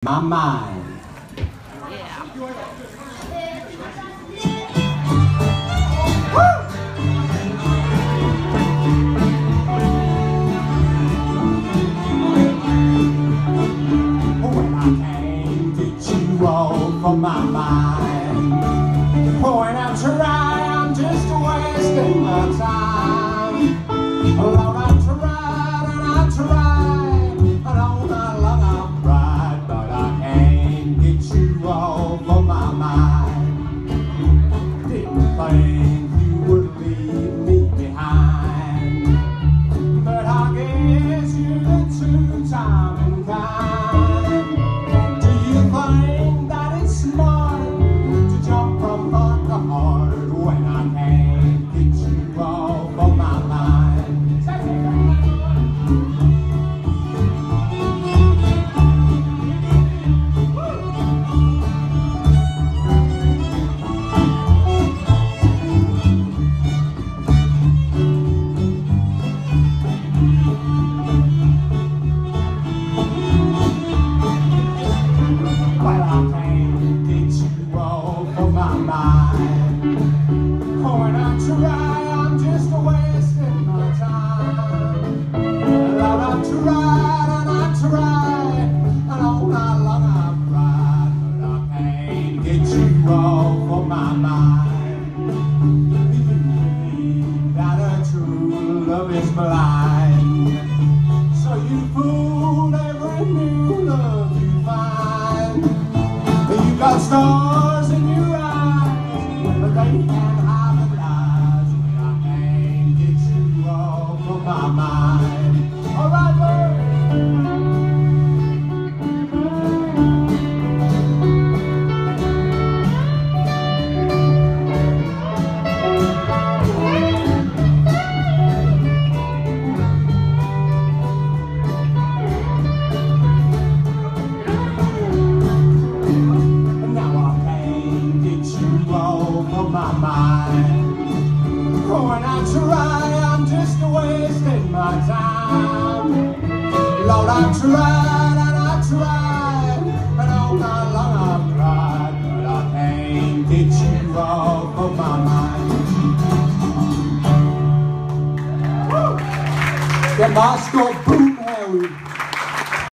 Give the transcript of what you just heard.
my mind. When I can't get you off of my mind, when I try, I'm just wasting my time. Lord, I tried and I tried, and all night long I've cried, but I can't get you off of my mind. Didn't think you would leave me behind, but I guess you're the two-time kind. Do you think that it's smart to jump from heart to heart when I can't get you off of my mind? Well, I can't get you off of my mind. When I try, I'm just wasting my time. Lord, I tried and I tried, and all night long I've cried, but I can't get you off of my mind. You believe that a true love is blind, so you fool every new love you find. You got stars in your eyes, but they can't hide the lies. I can't get you off of my mind. All right, bird. My mind. When I try, I'm just wasting my time. Lord, I tried and I tried, and all night long I've cried, but I can't get you off of my mind. Woo! Get lost.